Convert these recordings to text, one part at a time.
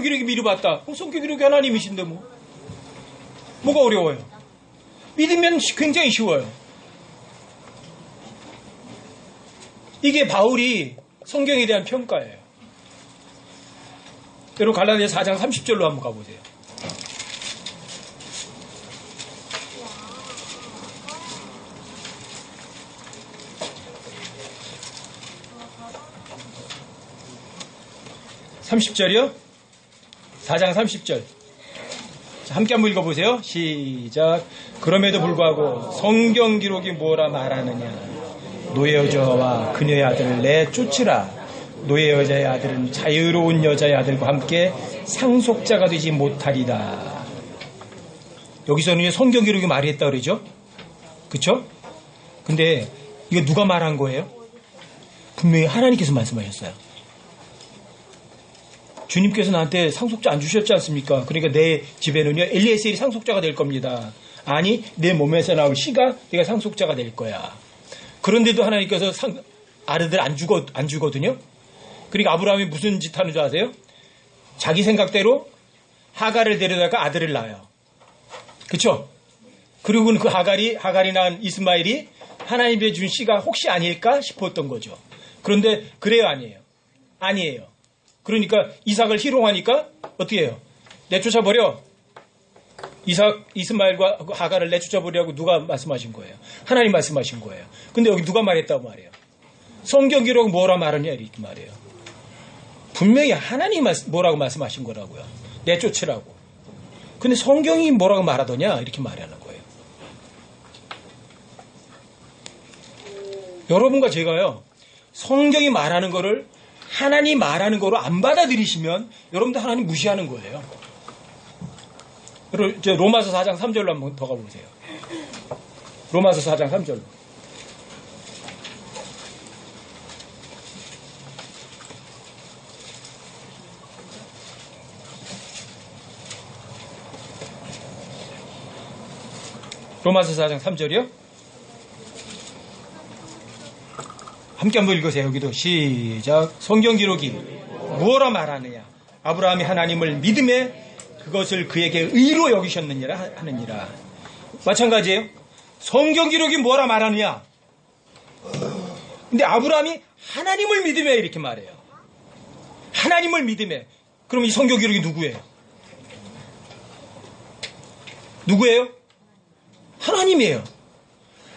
기록이 미리 봤다. 그럼 성경 기록이 하나님이신데 뭐가 어려워요? 믿으면 굉장히 쉬워요. 이게 바울이 성경에 대한 평가예요. 여러분 갈라디아 4장 30절로 한번 가보세요. (30절이요) 4장 30절. 함께 한번 읽어보세요. 시작. 그럼에도 불구하고 성경 기록이 뭐라 말하느냐. 노예 여자와 그녀의 아들을 내쫓으라. 노예 여자의 아들은 자유로운 여자의 아들과 함께 상속자가 되지 못하리다. 여기서는 성경 기록이 말했다 그러죠? 그쵸? 근데 이거 누가 말한 거예요? 분명히 하나님께서 말씀하셨어요. 주님께서 나한테 상속자 안 주셨지 않습니까? 그러니까 내 집에는요 엘리에셀이 상속자가 될 겁니다. 아니 내 몸에서 나올 씨가 내가 상속자가 될 거야. 그런데도 하나님께서 아들들 안 주거든요. 그러니까 아브라함이 무슨 짓 하는 줄 아세요? 자기 생각대로 하갈을 데려다가 아들을 낳아요. 그렇죠? 그리고는 그 하갈이 낳은 이스마엘이 하나님의 준 씨가 혹시 아닐까 싶었던 거죠. 그런데 그래요, 아니에요? 아니에요. 그러니까 이삭을 희롱하니까 어떻게 해요? 내쫓아버려. 이스마엘과 하갈을 내쫓아버리라고 누가 말씀하신 거예요? 하나님 말씀하신 거예요. 근데 여기 누가 말했다고 말해요? 성경 기록은 뭐라 말하냐 이렇게 말해요. 분명히 하나님 뭐라고 말씀하신 거라고요. 내쫓으라고. 근데 성경이 뭐라고 말하더냐 이렇게 말하는 거예요. 여러분과 제가요 성경이 말하는 거를 하나님 말하는 거로 안 받아들이시면 여러분도 하나님 무시하는 거예요. 로마서 4장 3절로 한번 더 가보세요. 로마서 4장 3절로. 로마서 4장 3절이요? 함께 한번 읽으세요. 여기도 시작. 성경 기록이 무엇라 말하느냐. 아브라함이 하나님을 믿음에 그것을 그에게 의로 여기셨느니라 하느니라. 마찬가지예요. 성경 기록이 뭐라 말하느냐. 근데 아브라함이 하나님을 믿음에 이렇게 말해요. 하나님을 믿음에. 그럼 이 성경 기록이 누구예요? 누구예요? 하나님이에요.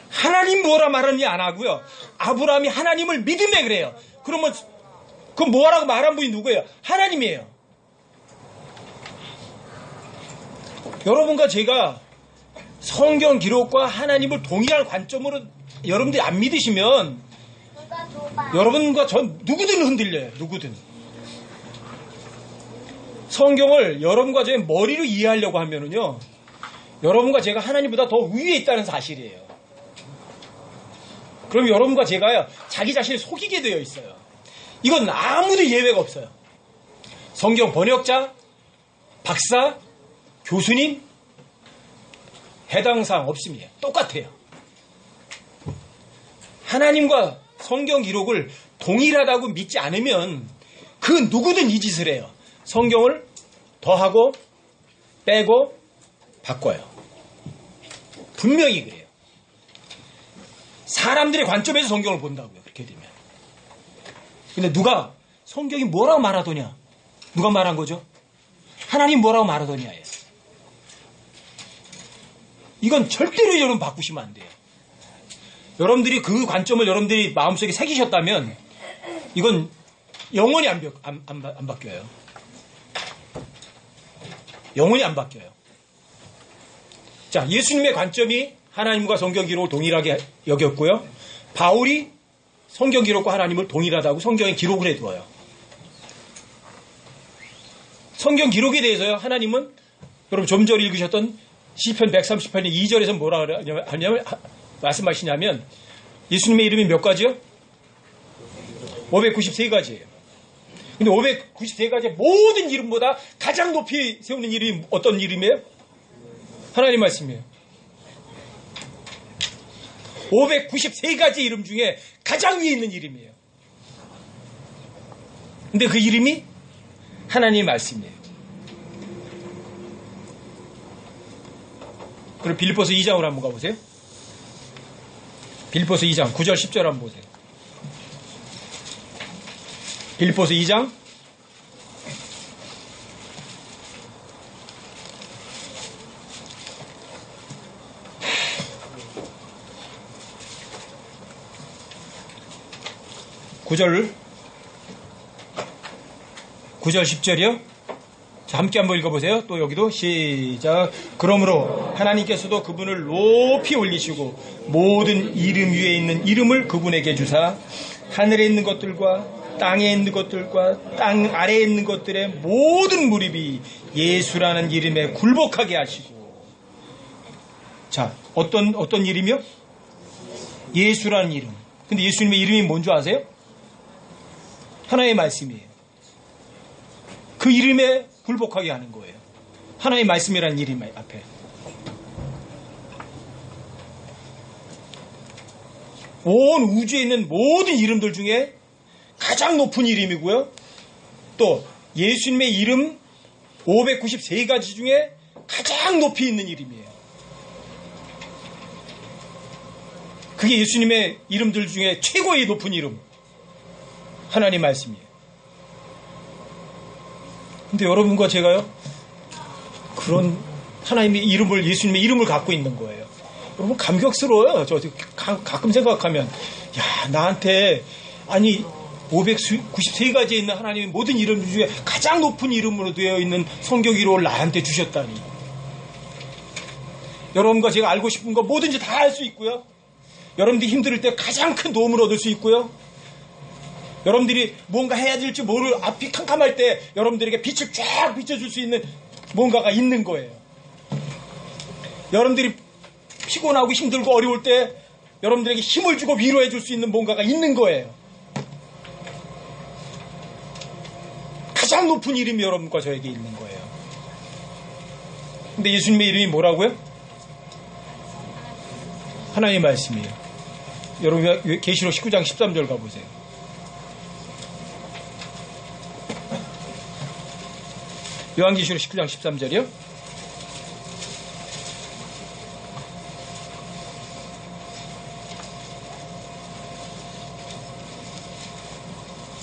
하나님 뭐라 말하느냐 안 하고요. 아브라함이 하나님을 믿음에 그래요. 그러면 그 뭐라고 말한 분이 누구예요? 하나님이에요. 여러분과 제가 성경 기록과 하나님을 동일한 관점으로 여러분들이 안 믿으시면 여러분과 전 누구든 흔들려요. 누구든. 성경을 여러분과 제 머리로 이해하려고 하면은요. 여러분과 제가 하나님보다 더 위에 있다는 사실이에요. 그럼 여러분과 제가요. 자기 자신을 속이게 되어 있어요. 이건 아무도 예외가 없어요. 성경 번역자, 박사, 교수님 해당 사항 없습니다. 똑같아요. 하나님과 성경 기록을 동일하다고 믿지 않으면 그 누구든 이 짓을 해요. 성경을 더하고 빼고 바꿔요. 분명히 그래요. 사람들의 관점에서 성경을 본다고요. 그렇게 되면. 근데 누가 성경이 뭐라고 말하더냐? 누가 말한 거죠? 하나님 뭐라고 말하더냐? 이건 절대로 여러분 바꾸시면 안 돼요. 여러분들이 그 관점을 여러분들이 마음속에 새기셨다면 이건 영원히 안 바뀌어요. 영원히 안 바뀌어요. 자, 예수님의 관점이 하나님과 성경 기록을 동일하게 여겼고요. 바울이 성경 기록과 하나님을 동일하다고 성경에 기록을 해두어요. 성경 기록에 대해서요. 하나님은 여러분 좀 전에 읽으셨던 시편 138년 2절에서 뭐라 하냐면 말씀하시냐면 예수님의 이름이 몇 가지요? 593가지예요. 근데 593가지의 모든 이름보다 가장 높이 세우는 이름이 어떤 이름이에요? 하나님 말씀이에요. 593가지 이름 중에 가장 위에 있는 이름이에요. 근데 그 이름이 하나님 말씀이에요. 그리고 빌립보서 2장으로 한번 가보세요. 빌립보서 2장 9절 10절 한번 보세요. 빌립보서 2장 9절 10절이요. 자, 함께 한번 읽어보세요. 또 여기도 시작. 그러므로 하나님께서도 그분을 높이 올리시고 모든 이름 위에 있는 이름을 그분에게 주사 하늘에 있는 것들과 땅에 있는 것들과 땅 아래에 있는 것들의 모든 무릎이 예수라는 이름에 굴복하게 하시고. 자, 어떤 이름이요? 예수라는 이름. 근데 예수님의 이름이 뭔 줄 아세요? 하나님의 말씀이에요. 그 이름에 굴복하게 하는 거예요. 하나님의 말씀이라는 이름 앞에. 온 우주에 있는 모든 이름들 중에 가장 높은 이름이고요. 또 예수님의 이름 593가지 중에 가장 높이 있는 이름이에요. 그게 예수님의 이름들 중에 최고의 높은 이름. 하나님 말씀이에요. 근데 여러분과 제가요, 그런 하나님의 이름을, 예수님의 이름을 갖고 있는 거예요. 여러분 감격스러워요. 저 가끔 생각하면, 야, 나한테, 아니, 593가지에 있는 하나님의 모든 이름 중에 가장 높은 이름으로 되어 있는 성경 이름을 나한테 주셨다니. 여러분과 제가 알고 싶은 거 뭐든지 다 알 수 있고요. 여러분들이 힘들 때 가장 큰 도움을 얻을 수 있고요. 여러분들이 뭔가 해야 될지 모를 앞이 캄캄할 때 여러분들에게 빛을 쫙 비춰줄 수 있는 뭔가가 있는 거예요. 여러분들이 피곤하고 힘들고 어려울 때 여러분들에게 힘을 주고 위로해 줄 수 있는 뭔가가 있는 거예요. 가장 높은 이름이 여러분과 저에게 있는 거예요. 근데 예수님의 이름이 뭐라고요? 하나님의 말씀이에요. 여러분 계시록 19장 13절 가보세요. 요한계시록 19장 13절이요.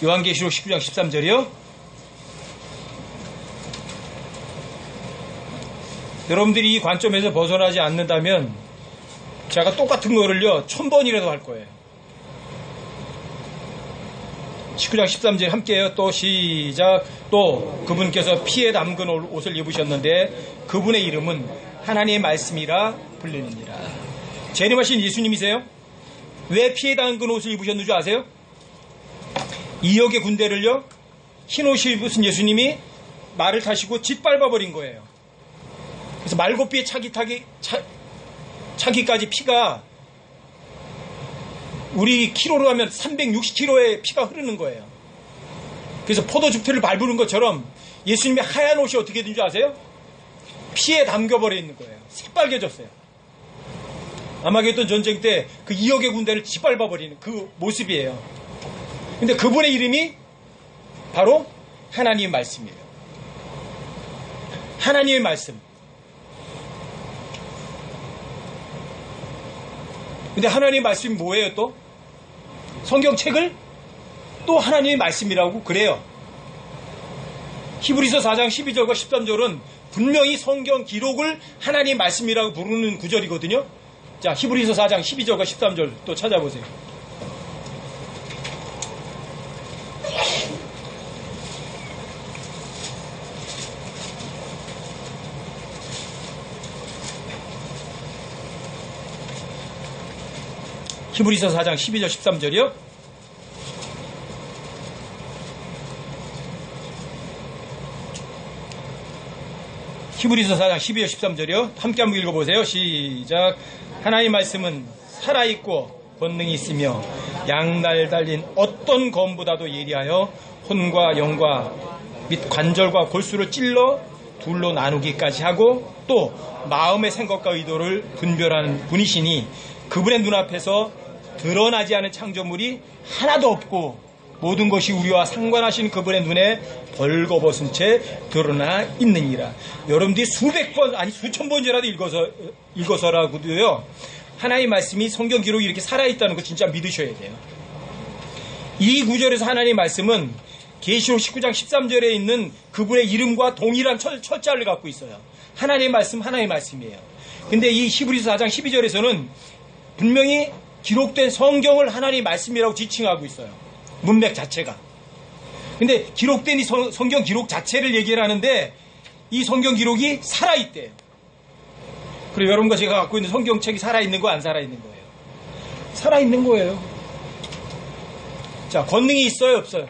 요한계시록 19장 13절이요. 여러분들이 이 관점에서 벗어나지 않는다면 제가 똑같은 거를요 1000번이라도 할 거예요. 19장 13절 함께해요. 또 시작. 또 그분께서 피에 담근 옷을 입으셨는데 그분의 이름은 하나님의 말씀이라 불리느니라. 재림하신 예수님이세요? 왜 피에 담근 옷을 입으셨는 줄 아세요? 이역의 군대를요 흰 옷을 입으신 예수님이 말을 타시고 짓밟아버린 거예요. 그래서 말고삐에 차기까지 피가 우리 키로로 하면 360kg의 피가 흐르는 거예요. 그래서 포도즙틀을 밟는 것처럼 예수님의 하얀 옷이 어떻게 된 줄 아세요? 피에 담겨버려 있는 거예요. 새빨개졌어요. 아마겟돈 전쟁 때 그 2억의 군대를 짓밟아버리는 그 모습이에요. 근데 그분의 이름이 바로 하나님의 말씀이에요. 하나님의 말씀. 근데 하나님의 말씀이 뭐예요 또? 성경책을 또 하나님의 말씀이라고 그래요. 히브리서 4장 12절과 13절은 분명히 성경 기록을 하나님의 말씀이라고 부르는 구절이거든요. 자, 히브리서 4장 12절과 13절 또 찾아보세요. 히브리서 4장 12절 13절이요. 히브리서 4장 12절 13절이요. 함께 한번 읽어보세요. 시작. 하나님의 말씀은 살아있고 권능이 있으며 양날 달린 어떤 검보다도 예리하여 혼과 영과 및 관절과 골수를 찔러 둘로 나누기까지 하고 또 마음의 생각과 의도를 분별하는 분이시니 그분의 눈앞에서 드러나지 않은 창조물이 하나도 없고 모든 것이 우리와 상관하신 그분의 눈에 벌거벗은 채 드러나 있느니라. 여러분들이 수백 번 아니 수천 번이라도 읽어서라고도요 하나님의 말씀이 성경 기록이 이렇게 살아있다는 거 진짜 믿으셔야 돼요. 이 구절에서 하나님의 말씀은 계시록 19장 13절에 있는 그분의 이름과 동일한 철자를 갖고 있어요. 하나님의 말씀, 하나님의 말씀이에요. 근데 이 히브리서 4장 12절에서는 분명히 기록된 성경을 하나님의 말씀이라고 지칭하고 있어요. 문맥 자체가. 근데 기록된 이 성경 기록 자체를 얘기를 하는데 이 성경 기록이 살아있대요. 그리고 여러분과 제가 갖고 있는 성경책이 살아있는 거 안 살아있는 거예요? 살아있는 거예요. 자, 권능이 있어요, 없어요?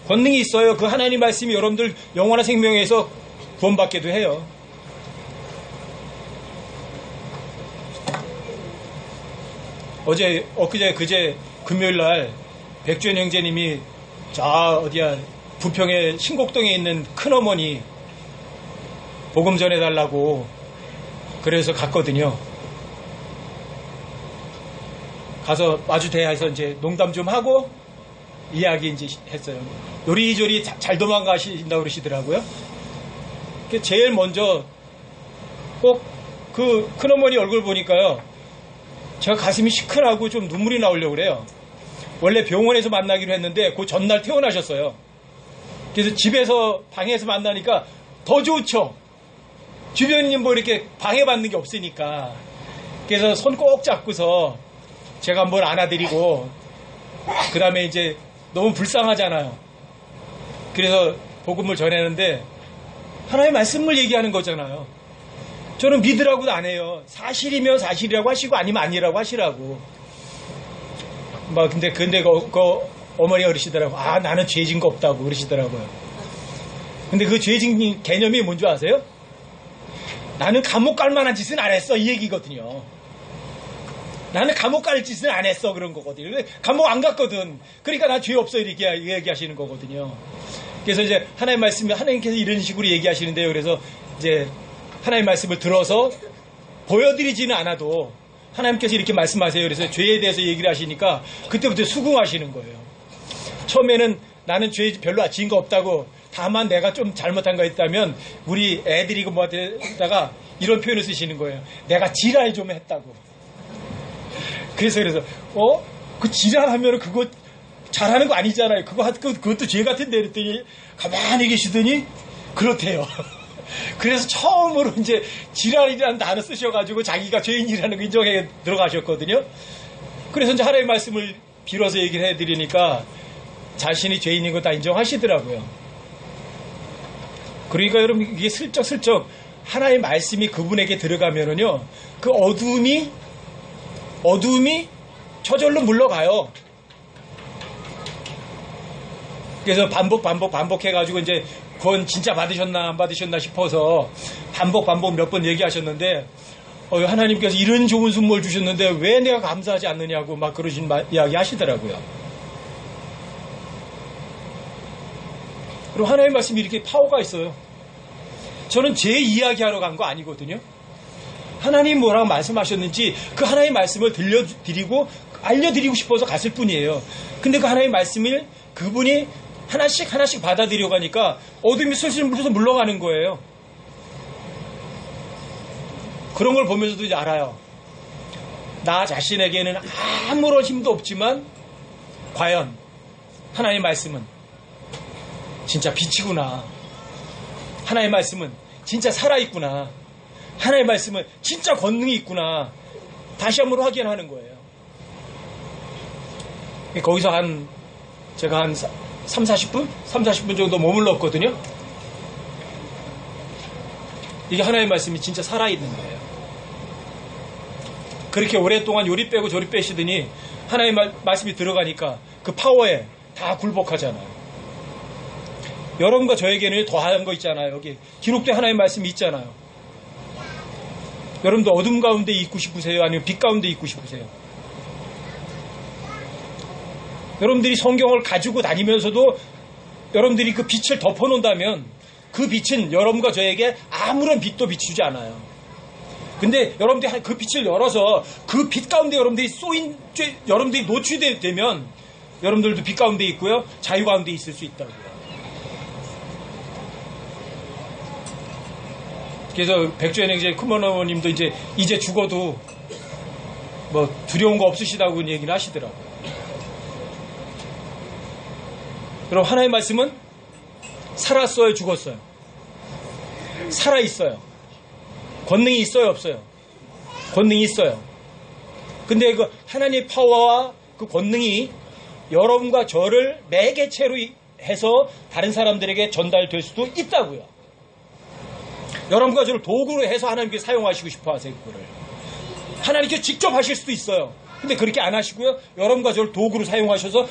권능이 있어요. 그 하나님 말씀이 여러분들 영원한 생명에서 구원받게도 해요. 엊그제 그제 금요일날 백주현 형제님이 어디야 부평의 신곡동에 있는 큰어머니 복음 전해달라고 그래서 갔거든요. 가서 마주대해서 이제 농담 좀 하고 이야기 이제 했어요. 요리조리 잘 도망가신다고 그러시더라고요. 제일 먼저 꼭 그 큰어머니 얼굴 보니까요. 제가 가슴이 시큰하고 좀 눈물이 나오려고 그래요. 원래 병원에서 만나기로 했는데 그 전날 퇴원하셨어요. 그래서 집에서 방에서 만나니까 더 좋죠. 주변인 뭐 이렇게 방해받는 게 없으니까. 그래서 손 꼭 잡고서 제가 한번 안아드리고 그 다음에 이제 너무 불쌍하잖아요. 그래서 복음을 전했는데 하나님의 말씀을 얘기하는 거잖아요. 저는 믿으라고도 안 해요. 사실이면 사실이라고 하시고 아니면 아니라고 하시라고. 근데 그 어머니가 그러시더라고. 나는 죄진 거 없다고 그러시더라고요. 근데 그 죄진 개념이 뭔지 아세요? 나는 감옥 갈 만한 짓은 안 했어 이 얘기거든요. 나는 감옥 갈 짓은 안 했어 그런 거거든요. 감옥 안 갔거든. 그러니까 나 죄 없어 이렇게 얘기하시는 거거든요. 그래서 이제 하나님 말씀이 하나님께서 이런 식으로 얘기하시는데요. 그래서 이제 하나님 말씀을 들어서 보여드리지는 않아도 하나님께서 이렇게 말씀하세요. 그래서 죄에 대해서 얘기를 하시니까 그때부터 수긍하시는 거예요. 처음에는 나는 죄 별로 지은 거 없다고 다만 내가 좀 잘못한 거 있다면 우리 애들이 뭐하다가 이런 표현을 쓰시는 거예요. 내가 지랄 좀 했다고. 그래서 그 지랄하면 그거 잘하는 거 아니잖아요. 그것도 죄 같은데 그랬더니 가만히 계시더니 그렇대요. 그래서 처음으로 이제 지랄이라는 단어 쓰셔가지고 자기가 죄인이라는 거 인정해 들어가셨거든요. 그래서 이제 하나님의 말씀을 빌어서 얘기를 해드리니까 자신이 죄인인 거 다 인정하시더라고요. 그러니까 여러분 이게 슬쩍슬쩍 하나님의 말씀이 그분에게 들어가면은요 그 어두움이 저절로 물러가요. 그래서 반복해가지고 이제 그건 진짜 받으셨나 안 받으셨나 싶어서 반복 몇 번 얘기하셨는데 하나님께서 이런 좋은 선물 주셨는데 왜 내가 감사하지 않느냐고 막 그러신 이야기 하시더라고요. 그리고 하나님의 말씀이 이렇게 파워가 있어요. 저는 제 이야기하러 간 거 아니거든요. 하나님 뭐라고 말씀하셨는지 그 하나님의 말씀을 들려드리고 알려드리고 싶어서 갔을 뿐이에요. 근데 그 하나님의 말씀을 그분이 하나씩 받아들여 가니까 어둠이 슬슬 물러가는 거예요. 그런 걸 보면서도 이제 알아요. 나 자신에게는 아무런 힘도 없지만 과연 하나님의 말씀은 진짜 빛이구나. 하나님의 말씀은 진짜 살아있구나. 하나님의 말씀은 진짜 권능이 있구나. 다시 한번 확인하는 거예요. 거기서 제가 한 30-40분? 30-40분 정도 머물렀거든요. 이게 하나님의 말씀이 진짜 살아있는 거예요. 그렇게 오랫동안 요리 빼고 저리 빼시더니 하나님의 말씀이 들어가니까 그 파워에 다 굴복하잖아요. 여러분과 저에게는 더한 거 있잖아요. 여기 기록된 하나님의 말씀이 있잖아요. 여러분도 어둠 가운데 있고 싶으세요? 아니면 빛 가운데 있고 싶으세요? 여러분들이 성경을 가지고 다니면서도 여러분들이 그 빛을 덮어놓는다면 그 빛은 여러분과 저에게 아무런 빛도 비추지 않아요. 근데 여러분들이 그 빛을 열어서 그 빛 가운데 여러분들이 여러분들이 노출되면 여러분들도 빛 가운데 있고요. 자유 가운데 있을 수 있다고요. 그래서 백주현행제 큰어머님도 이제 죽어도 뭐 두려운 거 없으시다고 얘기를 하시더라고요. 그럼 하나님의 말씀은 살았어요, 죽었어요? 살아있어요. 권능이 있어요, 없어요? 권능이 있어요. 근데 그 하나님의 파워와 그 권능이 여러분과 저를 매개체로 해서 다른 사람들에게 전달될 수도 있다고요. 여러분과 저를 도구로 해서 하나님께 사용하시고 싶어 하세요, 그거를. 하나님께 직접 하실 수도 있어요. 근데 그렇게 안 하시고요. 여러분과 저를 도구로 사용하셔서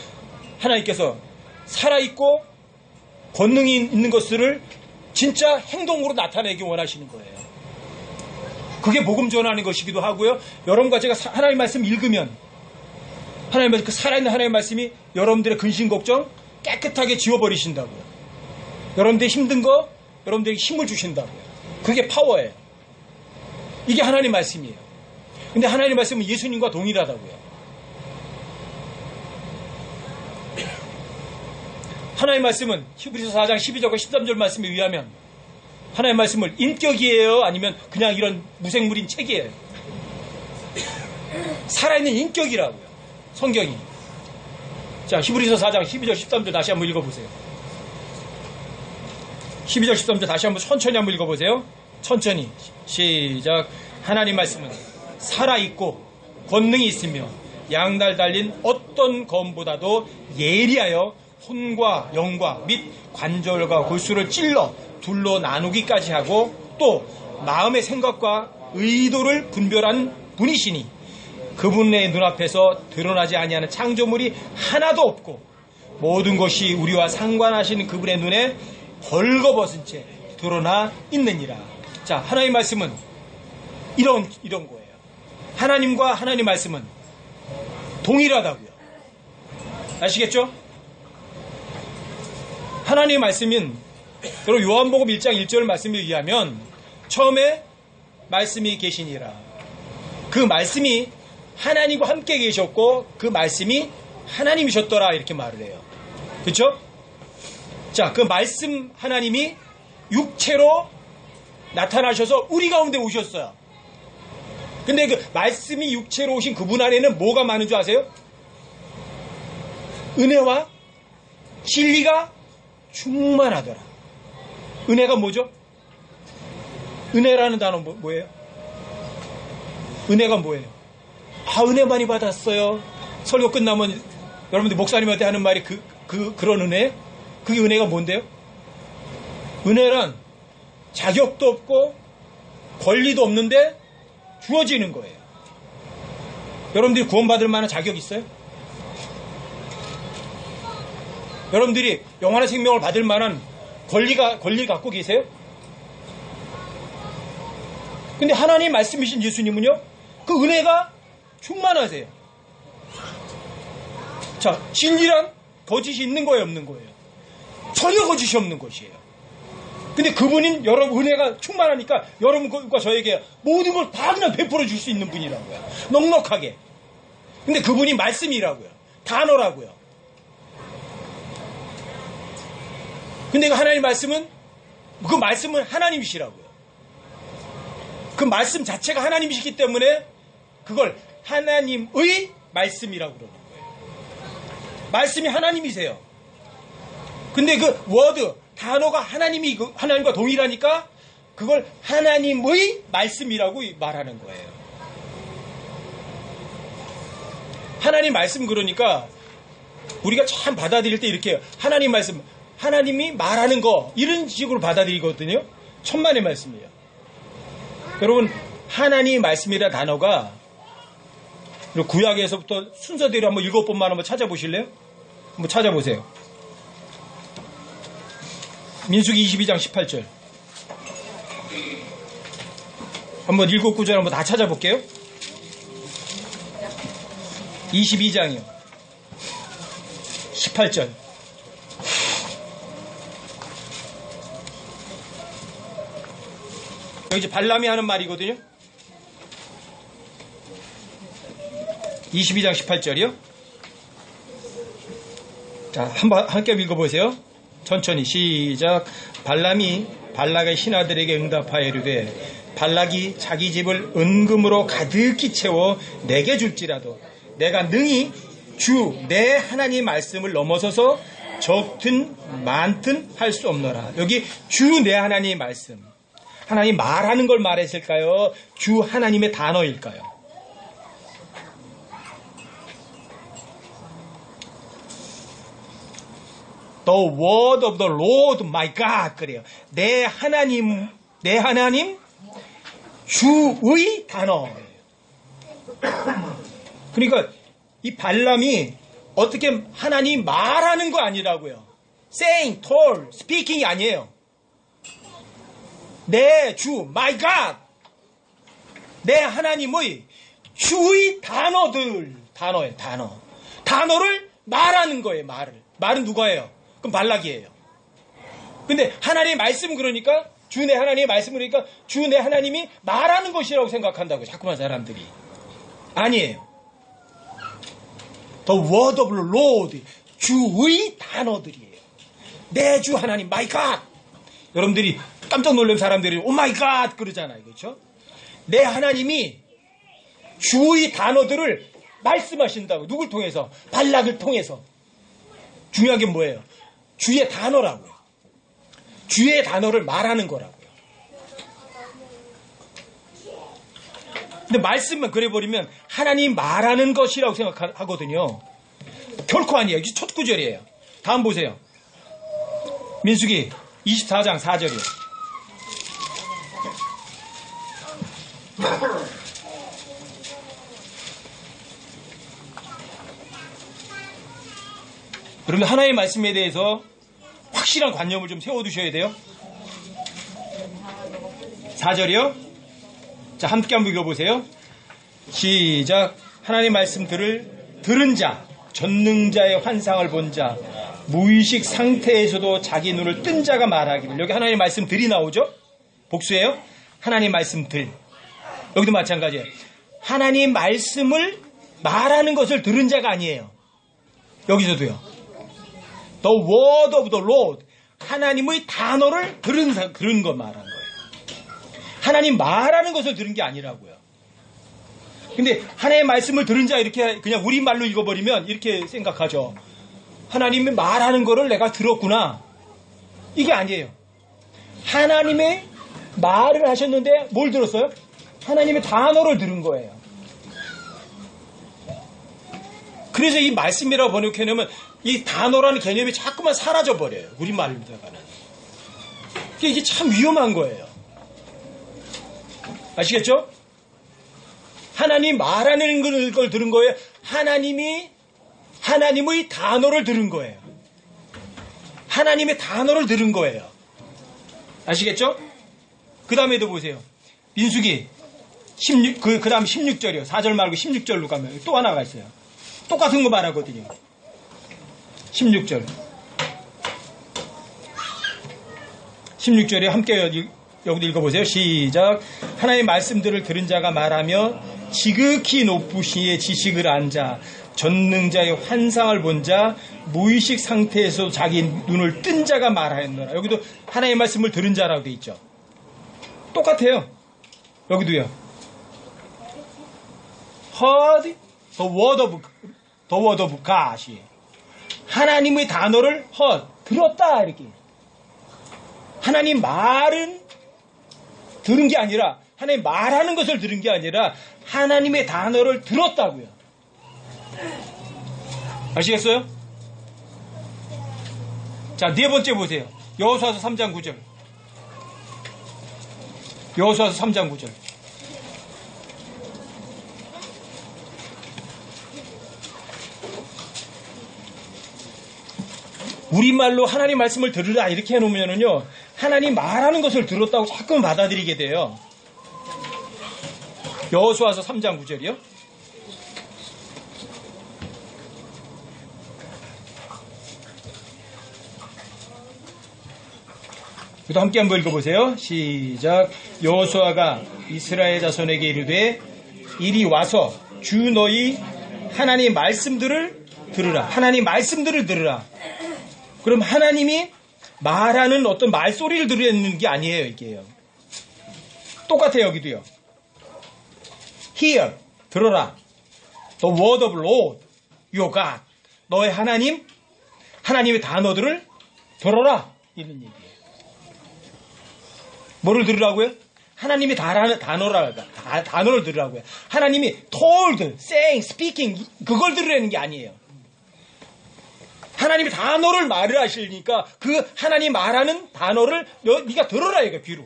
하나님께서 살아있고 권능이 있는 것들을 진짜 행동으로 나타내기 원하시는 거예요. 그게 복음 전하는 것이기도 하고요. 여러분과 제가 하나님의 말씀 읽으면 하나님의 그 살아있는 하나님의 말씀이 여러분들의 근심 걱정 깨끗하게 지워버리신다고요. 여러분들의 힘든 거 여러분들에게 힘을 주신다고요. 그게 파워예요. 이게 하나님의 말씀이에요. 근데 하나님의 말씀은 예수님과 동일하다고요. 하나님의 말씀은 히브리서 4장 12절과 13절 말씀에 의하면 하나님의 말씀을 인격이에요? 아니면 그냥 이런 무생물인 책이에요? 살아있는 인격이라고요. 성경이. 자, 히브리서 4장 12절 13절 다시 한번 읽어보세요. 12절 13절 다시 한번 천천히 한번 읽어보세요. 천천히. 시작. 하나님 말씀은 살아있고 권능이 있으며 양날 달린 어떤 검보다도 예리하여 혼과 영과 및 관절과 골수를 찔러 둘로 나누기까지 하고 또 마음의 생각과 의도를 분별한 분이시니 그분의 눈앞에서 드러나지 아니하는 창조물이 하나도 없고 모든 것이 우리와 상관하시는 그분의 눈에 벌거벗은 채 드러나 있느니라. 자, 하나님의 말씀은 이런 거예요. 하나님과 하나님의 말씀은 동일하다고요. 아시겠죠? 하나님의 말씀은 여러분 요한복음 1장 1절 말씀에 의하면 처음에 말씀이 계시니라. 그 말씀이 하나님과 함께 계셨고 그 말씀이 하나님이셨더라 이렇게 말을 해요. 그렇죠? 자, 그 말씀 하나님이 육체로 나타나셔서 우리 가운데 오셨어요. 근데 그 말씀이 육체로 오신 그분 안에는 뭐가 많은 줄 아세요? 은혜와 진리가 충만하더라. 은혜가 뭐죠? 은혜라는 단어 뭐예요? 은혜가 뭐예요? 아, 은혜 많이 받았어요. 설교 끝나면 여러분들 목사님한테 하는 말이 그런 은혜? 그게 은혜가 뭔데요? 은혜란 자격도 없고 권리도 없는데 주어지는 거예요. 여러분들이 구원받을 만한 자격이 있어요? 여러분들이 영원한 생명을 받을 만한 권리 갖고 계세요? 근데 하나님 말씀이신 예수님은요, 그 은혜가 충만하세요. 자, 진리란 거짓이 있는 거예요, 없는 거예요? 전혀 거짓이 없는 것이에요. 근데 그분인 여러분 은혜가 충만하니까 여러분과 저에게 모든 걸 다 그냥 베풀어 줄 수 있는 분이라고요. 넉넉하게. 근데 그분이 말씀이라고요. 단어라고요. 근데 그 하나님 말씀은 그 말씀은 하나님이시라고요. 그 말씀 자체가 하나님이시기 때문에 그걸 하나님의 말씀이라고 그러는 거예요. 말씀이 하나님이세요. 근데 그 워드 단어가 하나님과 동일하니까 그걸 하나님의 말씀이라고 말하는 거예요. 하나님 말씀 그러니까 우리가 참 받아들일 때 이렇게 하나님 말씀, 하나님이 말하는 거 이런 식으로 받아들이거든요. 천만의 말씀이에요. 여러분 하나님 말씀이라는 단어가 구약에서부터 순서대로 한번 7번만 한번 찾아보실래요? 한번 찾아보세요. 민수기 22장 18절 한번 7, 9절 한번 다 찾아볼게요. 22장이요 18절 여기 이제 발람이 하는 말이거든요. 22장 18절이요. 자, 한번 함께 읽어보세요. 천천히 시작. 발람이 발락의 신하들에게 응답하여 이르되 발락이 자기 집을 은금으로 가득히 채워 내게 줄지라도 내가 능히 주 내 하나님 말씀을 넘어서서 적든 많든 할 수 없노라. 여기 주 내 하나님 말씀, 하나님 말하는 걸 말했을까요? 주 하나님의 단어일까요? The word of the Lord my God 그래요. 내 하나님 주의 단어. 그러니까 이 발람이 어떻게 하나님 말하는 거 아니라고요. saying, told, speaking이 아니에요. 내 주, my God. 내 하나님의 주의 단어예요, 단어. 단어를 말하는 거예요, 말은 누가예요? 그럼 발락이에요. 근데 하나님의 말씀 그러니까, 주 내 하나님의 말씀 그러니까, 주 내 하나님이 말하는 것이라고 생각한다고, 자꾸만 사람들이. 아니에요. The word of the Lord, 주의 단어들이에요. 내 주 하나님, my God. 여러분들이 깜짝 놀란 사람들이 오 마이 갓 그러잖아요. 그렇죠? 내 하나님이 주의 단어들을 말씀하신다고. 누굴 통해서? 발락을 통해서. 중요한 게 뭐예요? 주의 단어라고요. 주의 단어를 말하는 거라고요. 근데 말씀만 그래버리면 하나님 말하는 것이라고 생각하거든요. 결코 아니에요. 이게 첫 구절이에요. 다음 보세요. 민수기 24장 4절이에요. 여러분 하나님의 말씀에 대해서 확실한 관념을 좀 세워두셔야 돼요. 4절이요. 자, 함께 한번 읽어보세요. 시작. 하나님의 말씀들을 들은 자, 전능자의 환상을 본 자, 무의식 상태에서도 자기 눈을 뜬 자가 말하기를. 여기 하나님의 말씀들이 나오죠? 복수예요. 하나님의 말씀들. 여기도 마찬가지예요. 하나님 말씀을 말하는 것을 들은 자가 아니에요. 여기서도요. The word of the Lord. 하나님의 단어를 들은 것 말한 거예요. 하나님 말하는 것을 들은 게 아니라고요. 근데 하나님의 말씀을 들은 자 이렇게 그냥 우리말로 읽어버리면 이렇게 생각하죠. 하나님이 말하는 거를 내가 들었구나. 이게 아니에요. 하나님의 말을 하셨는데 뭘 들었어요? 하나님의 단어를 들은 거예요. 그래서 이 말씀이라고 번역해놓으면 이 단어라는 개념이 자꾸만 사라져버려요. 우리말로다가는. 이게 참 위험한 거예요. 아시겠죠? 하나님 말하는 걸 들은 거예요. 하나님의 단어를 들은 거예요. 하나님의 단어를 들은 거예요. 아시겠죠? 그 다음에도 보세요. 민수기 16, 그 다음 16절이요. 4절 말고 16절로 가면 또 하나가 있어요. 똑같은 거 말하거든요. 16절. 16절에 함께 여기도 읽어보세요. 시작. 하나님의 말씀들을 들은 자가 말하며 지극히 높으시의 지식을 안 자, 전능자의 환상을 본 자, 무의식 상태에서 자기 눈을 뜬 자가 말하였노라. 여기도 하나님의 말씀을 들은 자라고 돼 있죠. 똑같아요. 여기도요. heard the word of God. 하나님의 단어를 heard, 들었다 이렇게. 하나님 말은 들은 게 아니라 하나님 말하는 것을 들은 게 아니라 하나님의 단어를 들었다고요. 아시겠어요? 자, 네 번째 보세요. 여호수아서 3장 9절. 여호수아서 3장 9절. 우리말로 하나님 말씀을 들으라 이렇게 해놓으면요 하나님 말하는 것을 들었다고 자꾸 받아들이게 돼요. 여호수아서 3장 9절이요. 또 함께 한번 읽어보세요. 시작. 여호수아가 이스라엘 자손에게 이르되 이리 와서 주 너희 하나님의 말씀들을 들으라. 하나님 말씀들을 들으라. 그럼 하나님이 말하는 어떤 말소리를 들으는 게 아니에요, 이게요. 똑같아요, 여기도요. Hear, 들어라. The word of Lord, your God. 너의 하나님, 하나님의 단어들을 들어라. 이런 얘기예요. 뭐를 들으라고요? 하나님이 단어를 들으라고요. 하나님이 told, saying, speaking, 그걸 들으라는 게 아니에요. 하나님이 단어를 말을 하시니까 그 하나님 말하는 단어를 네가 들어라, 이거 귀로.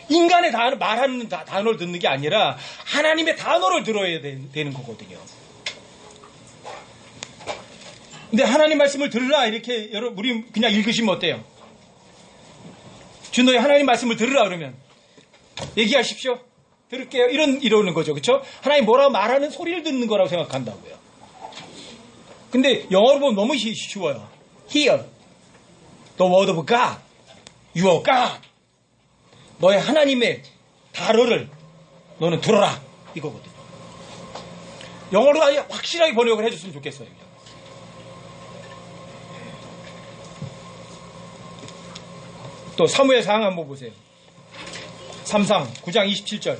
인간의 말하는 단어를 듣는 게 아니라 하나님의 단어를 들어야 되는 거거든요. 근데 하나님 말씀을 들으라 이렇게 우리 그냥 읽으시면 어때요? 주 너의 하나님 말씀을 들으라 그러면 얘기하십시오. 들을게요. 이러는 거죠. 그렇죠? 하나님 뭐라고 말하는 소리를 듣는 거라고 생각한다고요. 근데 영어로 보면 너무 쉬워요. Hear the word of God, your God. 너의 하나님의 단어를 너는 들어라. 이거거든요. 영어로 아예 확실하게 번역을 해줬으면 좋겠어요. 또 사무엘 상황 한번 보세요. 3상 9장 27절.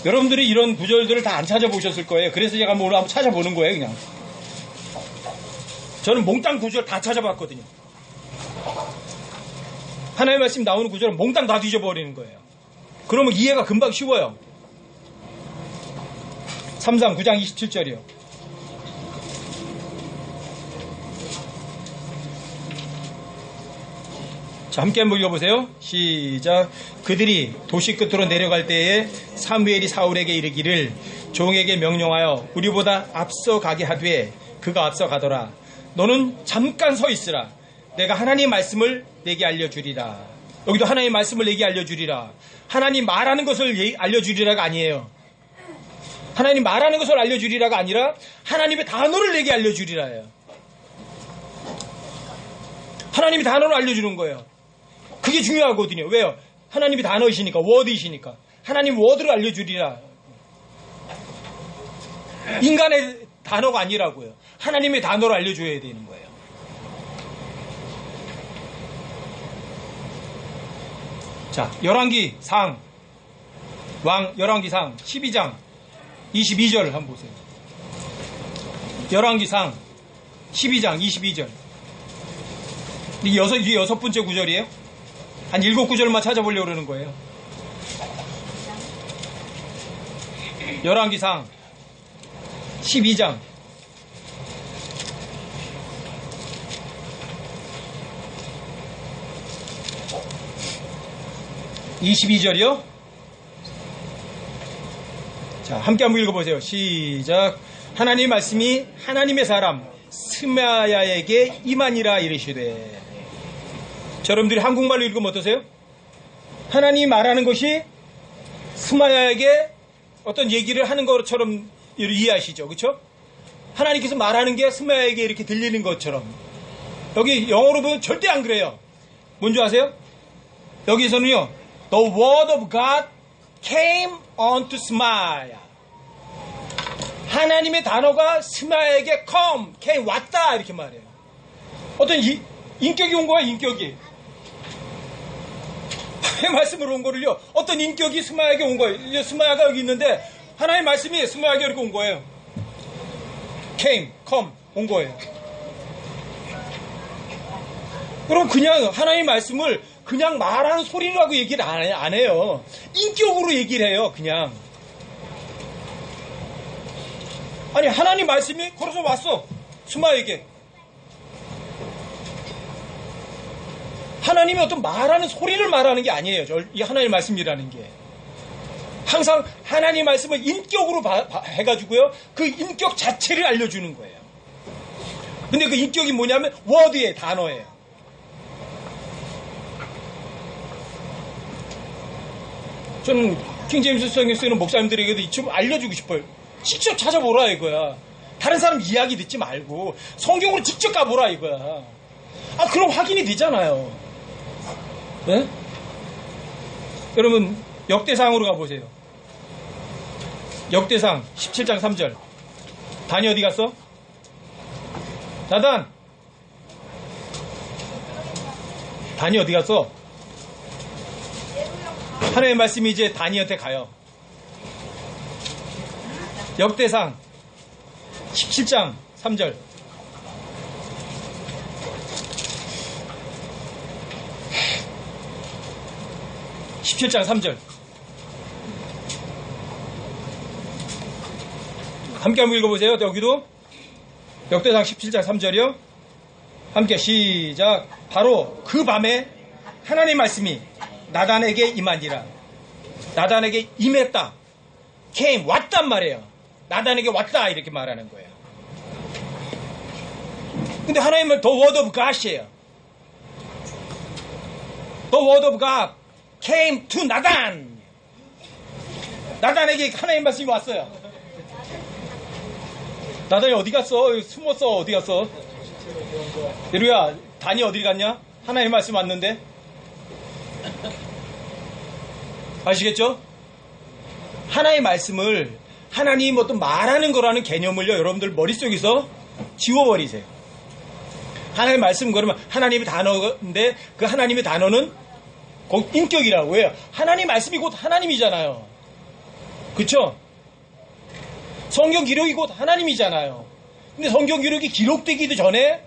여러분들이 이런 구절들을 다 안 찾아보셨을 거예요. 그래서 제가 오늘 한번 찾아보는 거예요, 그냥. 저는 몽땅 구절 다 찾아봤거든요. 하나님의 말씀 나오는 구절은 몽땅 다 뒤져버리는 거예요. 그러면 이해가 금방 쉬워요. 3상 9장 27절이요. 자, 함께 한번 읽어보세요. 시작. 그들이 도시 끝으로 내려갈 때에 사무엘이 사울에게 이르기를 종에게 명령하여 우리보다 앞서 가게 하되 그가 앞서 가더라. 너는 잠깐 서 있으라. 내가 하나님 말씀을 내게 알려주리라. 여기도 하나님 말씀을 내게 알려주리라. 하나님 말하는 것을 알려주리라가 아니에요. 하나님 말하는 것을 알려주리라가 아니라 하나님의 단어를 내게 알려주리라예요. 하나님이 단어를 알려주는 거예요. 그게 중요하거든요. 왜요? 하나님이 단어이시니까, 워드이시니까. 하나님 워드를 알려주리라. 인간의 단어가 아니라고요. 하나님의 단어를 알려줘야 되는 거예요. 자, 열왕기상 12장 22절 한번 보세요. 열왕기상 12장 22절. 이게 여섯 번째 구절이에요. 한 7구절만 찾아보려고 그러는 거예요. 열왕기상 12장 22절이요. 자, 함께 한번 읽어보세요. 시작. 하나님의 말씀이 하나님의 사람 스마야에게 임하니라 이르시되. 자, 여러분들이 한국말로 읽으면 어떠세요? 하나님이 말하는 것이 스마야에게 어떤 얘기를 하는 것처럼 이해하시죠? 그렇죠? 하나님께서 말하는 게 스마야에게 이렇게 들리는 것처럼. 여기 영어로 보면 절대 안 그래요. 뭔지 아세요? 여기서는요, The word of God came unto Smaya. 하나님의 단어가 스마야에게 came, 왔다 이렇게 말해요. 어떤 인격이 온 거야, 인격이. 하나님의 말씀으로 온 거를요, 어떤 인격이 스마야에게 온 거예요. 스마야가 여기 있는데 하나님의 말씀이 스마야에게 이렇게 온 거예요. come, 온 거예요. 그럼 그냥 하나님의 말씀을 그냥 말하는 소리라고 얘기를 안 해요. 인격으로 얘기를 해요, 그냥. 아니, 하나님 말씀이 걸어서 왔어, 스마야에게. 하나님이 어떤 말하는 소리를 말하는 게 아니에요. 이 하나님의 말씀이라는 게. 항상 하나님의 말씀을 인격으로 해가지고요, 그 인격 자체를 알려주는 거예요. 근데 그 인격이 뭐냐면 워드의 단어예요. 저는 킹제임스 성경 쓰는 목사님들에게도 좀 알려주고 싶어요. 직접 찾아보라 이거야. 다른 사람 이야기 듣지 말고 성경으로 직접 가보라 이거야. 그럼 확인이 되잖아요. 네? 여러분, 역대상으로 가보세요. 역대상 17장 3절. 단이 어디 갔어? 나단! 단이 어디 갔어? 하나님의 말씀이 이제 단이한테 가요. 역대상 17장 3절. (17장 3절) 함께 한번 읽어보세요. 여기도 역대상 17장 3절이요. 함께 시작. 바로 그 밤에 하나님의 말씀이 나단에게 임하니라. 나단에게 임했다. came, 왔단 말이에요. 나단에게 왔다 이렇게 말하는 거예요. 근데 하나님은 the word of God이에요. The word of God came to 나단. 나단에게 하나님 말씀이 왔어요. 나단이 어디 갔어? 숨었어? 어디 갔어? 예루야, 단이 어디 갔냐? 하나님 말씀 왔는데. 아시겠죠? 하나님의 말씀을 하나님 어떤 말하는 거라는 개념을요, 여러분들 머릿속에서 지워버리세요. 하나님의 말씀 그러면 하나님의 단어인데 그 하나님의 단어는 곧 인격이라고 해요. 하나님 말씀이 곧 하나님이잖아요. 그쵸? 성경 기록이 곧 하나님이잖아요. 근데 성경 기록이 기록되기도 전에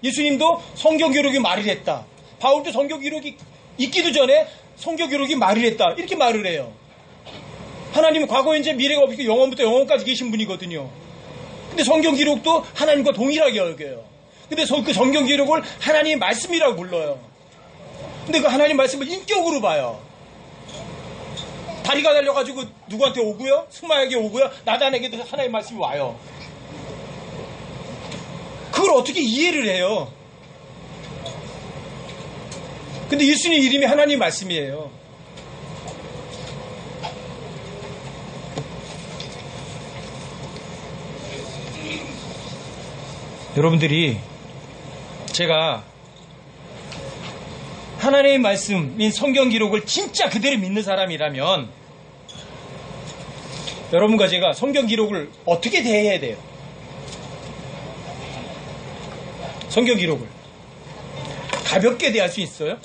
예수님도 성경 기록이 말을 했다. 바울도 성경 기록이 있기도 전에 성경 기록이 말을 했다. 이렇게 말을 해요. 하나님은 과거, 현재, 미래가 없고 영원부터 영원까지 계신 분이거든요. 근데 성경 기록도 하나님과 동일하게 여겨요. 근데 그 성경 기록을 하나님의 말씀이라고 불러요. 근데 그 하나님 말씀을 인격으로 봐요. 다리가 달려가지고 누구한테 오고요? 스마에게 오고요? 나단에게도 하나님의 말씀이 와요. 그걸 어떻게 이해를 해요? 근데 예수님 이름이 하나님 말씀이에요. 여러분들이 제가 하나님의 말씀인 성경 기록을 진짜 그대로 믿는 사람이라면 여러분과 제가 성경 기록을 어떻게 대해야 돼요? 성경 기록을 가볍게 대할 수 있어요?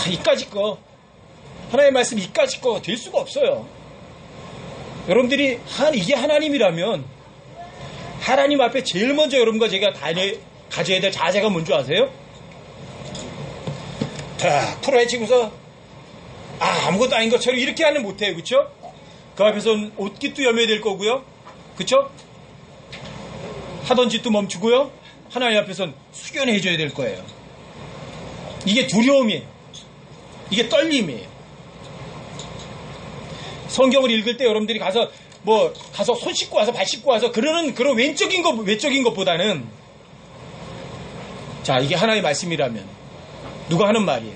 이까짓 거 하나님의 말씀 이까짓 거 될 수가 없어요. 여러분들이 이게 하나님이라면 하나님 앞에 제일 먼저 여러분과 제가 가져야 될 자세가 뭔지 아세요? 다 풀어헤치고서 아무것도 아닌 것처럼 이렇게 하면 못해요. 그쵸? 그 앞에서는 옷깃도 염려야 될 거고요. 그쵸? 하던 짓도 멈추고요. 하나님 앞에서는 숙연해 줘야 될 거예요. 이게 두려움이에요. 이게 떨림이에요. 성경을 읽을 때 여러분들이 가서 손 씻고 와서 발 씻고 와서 그런 외적인 것보다는 자, 이게 하나님의 말씀이라면 누가 하는 말이에요.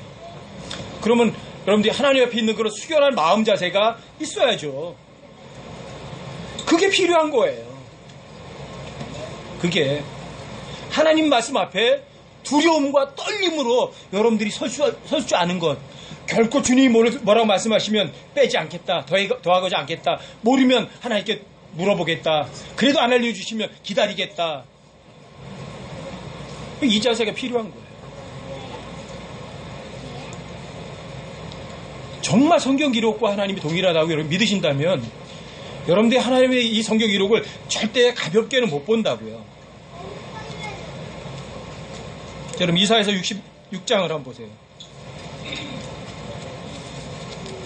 그러면 여러분들이 하나님 앞에 있는 그런 숙연한 마음 자세가 있어야죠. 그게 필요한 거예요. 그게 하나님 말씀 앞에 두려움과 떨림으로 여러분들이 설 줄 아는 것. 결코 주님이 뭐라고 말씀하시면 빼지 않겠다. 더하지 않겠다. 모르면 하나님께 물어보겠다. 그래도 안 알려주시면 기다리겠다. 이 자세가 필요한 거예요. 정말 성경 기록과 하나님이 동일하다고 여러분 믿으신다면 여러분들이 하나님의 이 성경 기록을 절대 가볍게는 못 본다고요. 여러분 이사야서 66장을 한번 보세요.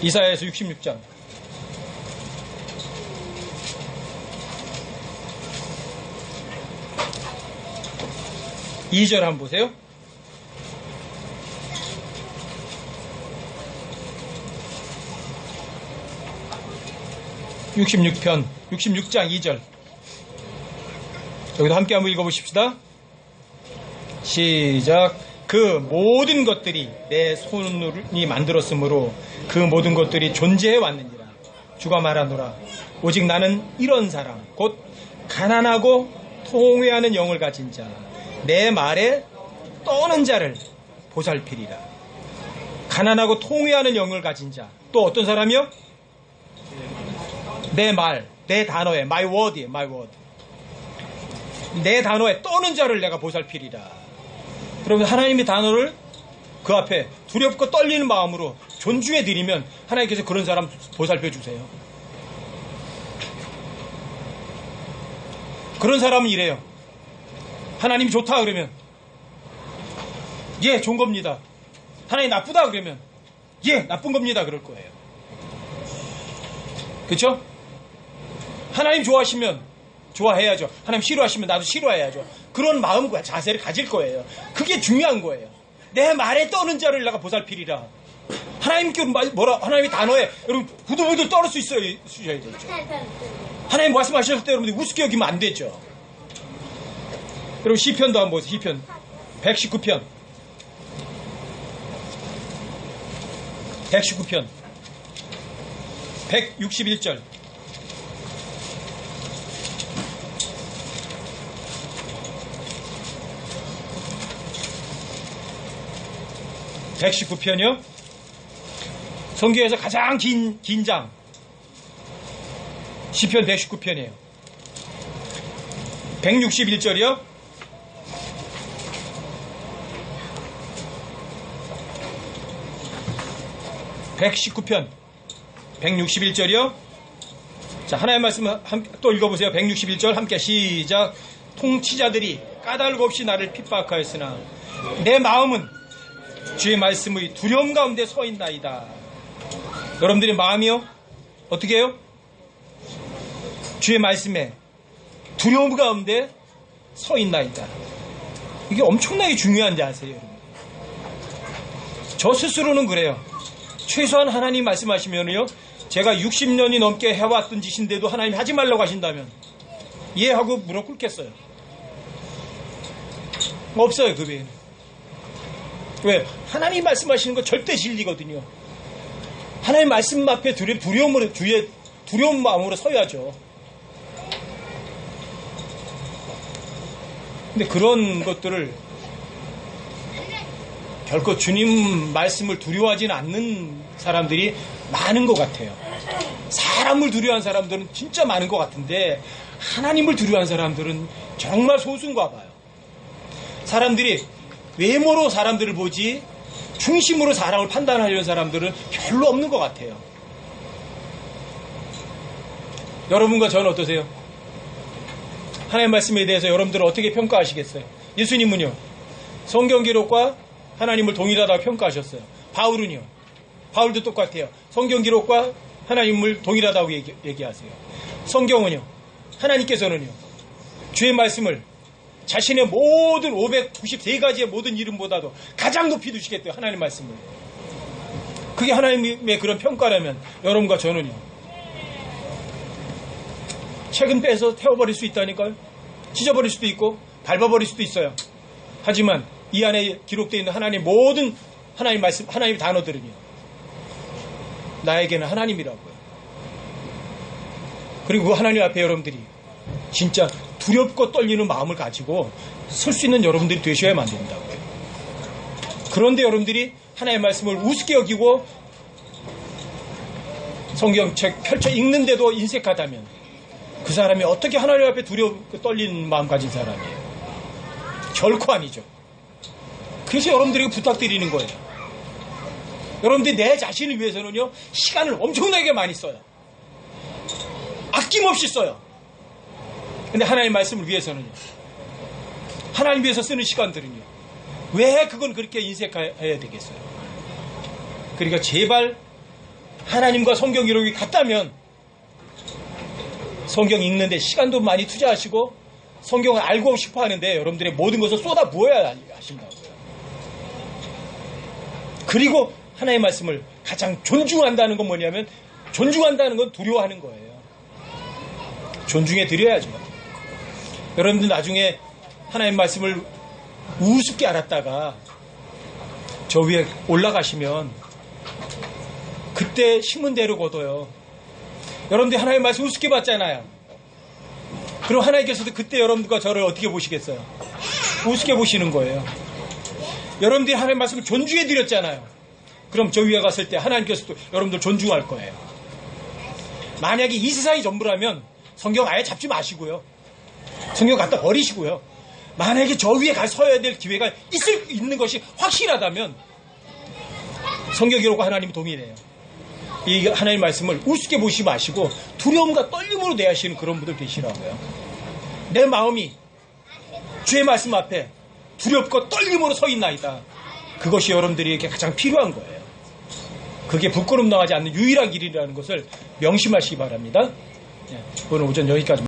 이사야서 66장 2절 한번 보세요. (66편) 66장 2절 여기도 함께 한번 읽어보십시다. 시작. 그 모든 것들이 내 손이 만들었으므로 그 모든 것들이 존재해 왔느니라. 주가 말하노라. 오직 나는 이런 사람 곧 가난하고 통회하는 영을 가진 자 내 말에 떠는 자를 보살피리라. 가난하고 통회하는 영을 가진 자. 또 어떤 사람이요? 내 말, 내 단어에 my word이에요. my word. 내 단어에 떠는 자를 내가 보살피리라. 여러분 하나님의 단어를 그 앞에 두렵고 떨리는 마음으로 존중해 드리면 하나님께서 그런 사람 보살펴 주세요. 그런 사람은 이래요. 하나님이 좋다 그러면 예 좋은 겁니다. 하나님 나쁘다 그러면 예 나쁜 겁니다 그럴 거예요. 그렇죠? 하나님 좋아하시면 좋아해야죠. 하나님 싫어하시면 나도 싫어해야죠. 그런 마음과 자세를 가질 거예요. 그게 중요한 거예요. 내 말에 떠는 자를 내가 보살피리라. 하나님께 뭐라 하나님의 단어에 여러분 부들부들 떨을 수 있어야 되죠. 하나님 말씀하셨을 때 여러분들 우습게 여기면 안 되죠. 여러분 시편도 한번 보세요. 시편 119편 161절 119편이요? 성경에서 가장 긴 장 시편 119편이에요. 161절이요? (119편) 161절이요? 자, 하나의 말씀 또 읽어보세요. 161절 함께 시작. 통치자들이 까닭 없이 나를 핍박하였으나 내 마음은 주의 말씀의 두려움 가운데 서 있나이다. 여러분들의 마음이요? 어떻게 해요? 주의 말씀에 두려움 가운데 서 있나이다. 이게 엄청나게 중요한지 아세요? 저 스스로는 그래요. 최소한 하나님 말씀하시면요, 제가 60년이 넘게 해왔던 짓인데도 하나님 하지 말라고 하신다면 예 하고 무릎 꿇겠어요. 없어요. 그 외에는. 왜? 하나님 말씀하시는 거 절대 진리거든요. 하나님 말씀 앞에 두려운 마음으로 서야죠. 근데 그런 것들을 결코 주님 말씀을 두려워하지는 않는 사람들이 많은 것 같아요. 사람을 두려워하는 사람들은 진짜 많은 것 같은데 하나님을 두려워하는 사람들은 정말 소수인가 봐요. 사람들이 외모로 사람들을 보지 중심으로 사람을 판단하려는 사람들은 별로 없는 것 같아요. 여러분과 저는 어떠세요? 하나님의 말씀에 대해서 여러분들은 어떻게 평가하시겠어요? 예수님은요, 성경 기록과 하나님을 동일하다고 평가하셨어요. 바울은요, 바울도 똑같아요. 성경 기록과 하나님을 동일하다고 얘기하세요. 성경은요, 하나님께서는요, 주의 말씀을 자신의 모든 593가지의 모든 이름보다도 가장 높이 두시겠대요. 하나님 말씀을. 그게 하나님의 그런 평가라면 여러분과 저는요, 책은 빼서 태워버릴 수 있다니까요. 찢어버릴 수도 있고 밟아버릴 수도 있어요. 하지만 이 안에 기록되어 있는 하나님 모든 하나님 말씀, 하나님 단어들은요, 나에게는 하나님이라고요. 그리고 그 하나님 앞에 여러분들이 진짜 두렵고 떨리는 마음을 가지고 설 수 있는 여러분들이 되셔야만 된다고요. 그런데 여러분들이 하나님의 말씀을 우습게 여기고 성경책 펼쳐 읽는데도 인색하다면 그 사람이 어떻게 하나님 앞에 두렵고 떨리는 마음 가진 사람이에요? 결코 아니죠. 그래서 여러분들에게 부탁드리는 거예요. 여러분들이 내 자신을 위해서는요, 시간을 엄청나게 많이 써요. 아낌없이 써요. 근데 하나님의 말씀을 위해서는요, 하나님 위해서 쓰는 시간들은요, 왜 그건 그렇게 인색해야 되겠어요? 그러니까 제발 하나님과 성경 기록이 같다면 성경 읽는데 시간도 많이 투자하시고 성경을 알고 싶어 하는데 여러분들의 모든 것을 쏟아 부어야 하신다고요. 그리고 하나님의 말씀을 가장 존중한다는 건 뭐냐면, 존중한다는 건 두려워하는 거예요. 존중해 드려야죠. 여러분들 나중에 하나님의 말씀을 우습게 알았다가 저 위에 올라가시면 그때 심은 대로 거둬요. 여러분들이 하나님의 말씀 우습게 봤잖아요. 그럼 하나님께서도 그때 여러분들과 저를 어떻게 보시겠어요? 우습게 보시는 거예요. 여러분들이 하나님의 말씀을 존중해 드렸잖아요. 그럼 저 위에 갔을 때 하나님께서도 여러분들 존중할 거예요. 만약에 이 세상이 전부라면 성경 아예 잡지 마시고요. 성경 갖다 버리시고요. 만약에 저 위에 서야 될 기회가 있는 것이 확실하다면 성경 기록과 하나님이 동일해요. 이 하나님 말씀을 우습게 보시지 마시고 두려움과 떨림으로 대하시는 그런 분들 되시라고요. 내 마음이 주의 말씀 앞에 두렵고 떨림으로 서 있나이다. 그것이 여러분들에게 가장 필요한 거예요. 그게 부끄럼 당하지 않는 유일한 길이라는 것을 명심하시기 바랍니다. 오늘 오전 여기까지.